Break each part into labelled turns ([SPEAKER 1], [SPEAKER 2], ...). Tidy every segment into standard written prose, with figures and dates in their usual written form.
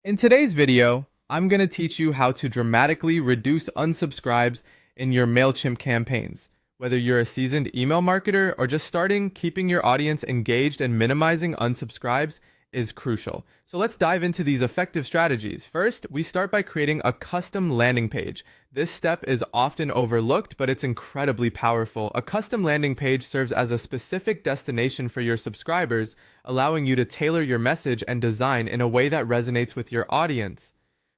[SPEAKER 1] In today's video, I'm going to teach you how to dramatically reduce unsubscribes in your Mailchimp campaigns. Whether you're a seasoned email marketer or just starting, keeping your audience engaged and minimizing unsubscribes is crucial. So let's dive into these effective strategies. First, we start by creating a custom landing page. This step is often overlooked, but it's incredibly powerful. A custom landing page serves as a specific destination for your subscribers, allowing you to tailor your message and design in a way that resonates with your audience.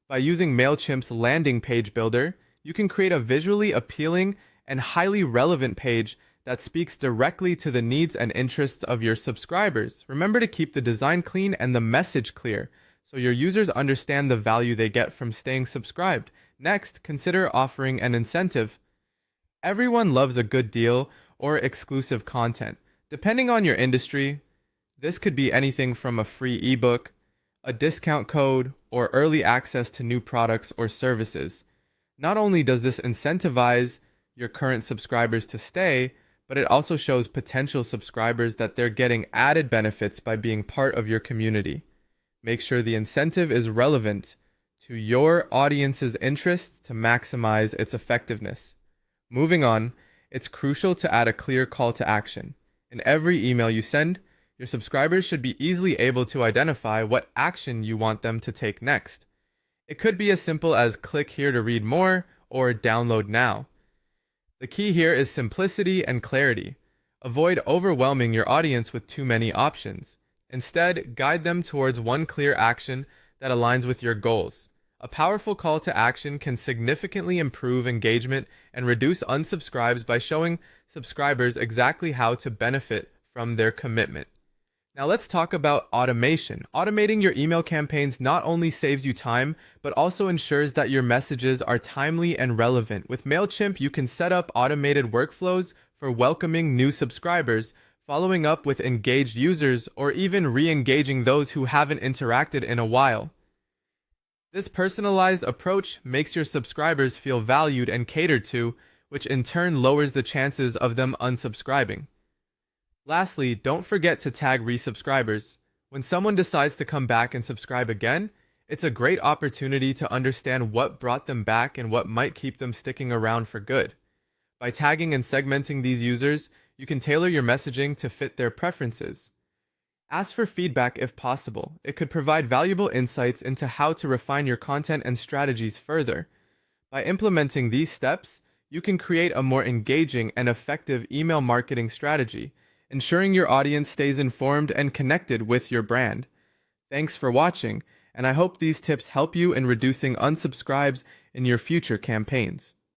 [SPEAKER 1] By using Mailchimp's landing page builder, you can create a visually appealing and highly relevant page that speaks directly to the needs and interests of your subscribers. Remember to keep the design clean and the message clear, so your users understand the value they get from staying subscribed. Next, consider offering an incentive. Everyone loves a good deal or exclusive content. Depending on your industry, this could be anything from a free ebook, a discount code, or early access to new products or services. Not only does this incentivize your current subscribers to stay, but it also shows potential subscribers that they're getting added benefits by being part of your community. Make sure the incentive is relevant to your audience's interests to maximize its effectiveness. Moving on, it's crucial to add a clear call to action. In every email you send, your subscribers should be easily able to identify what action you want them to take next. It could be as simple as click here to read more or download now. The key here is simplicity and clarity. Avoid overwhelming your audience with too many options. Instead, guide them towards one clear action that aligns with your goals. A powerful call to action can significantly improve engagement and reduce unsubscribes by showing subscribers exactly how to benefit from their commitment. Now let's talk about automation. Automating your email campaigns not only saves you time, but also ensures that your messages are timely and relevant. With Mailchimp, you can set up automated workflows for welcoming new subscribers, following up with engaged users, or even re-engaging those who haven't interacted in a while. This personalized approach makes your subscribers feel valued and catered to, which in turn lowers the chances of them unsubscribing. Lastly, don't forget to tag resubscribers. When someone decides to come back and subscribe again, it's a great opportunity to understand what brought them back and what might keep them sticking around for good. By tagging and segmenting these users, you can tailor your messaging to fit their preferences. Ask for feedback if possible. It could provide valuable insights into how to refine your content and strategies further. By implementing these steps, you can create a more engaging and effective email marketing strategy, ensuring your audience stays informed and connected with your brand. Thanks for watching, and I hope these tips help you in reducing unsubscribes in your future campaigns.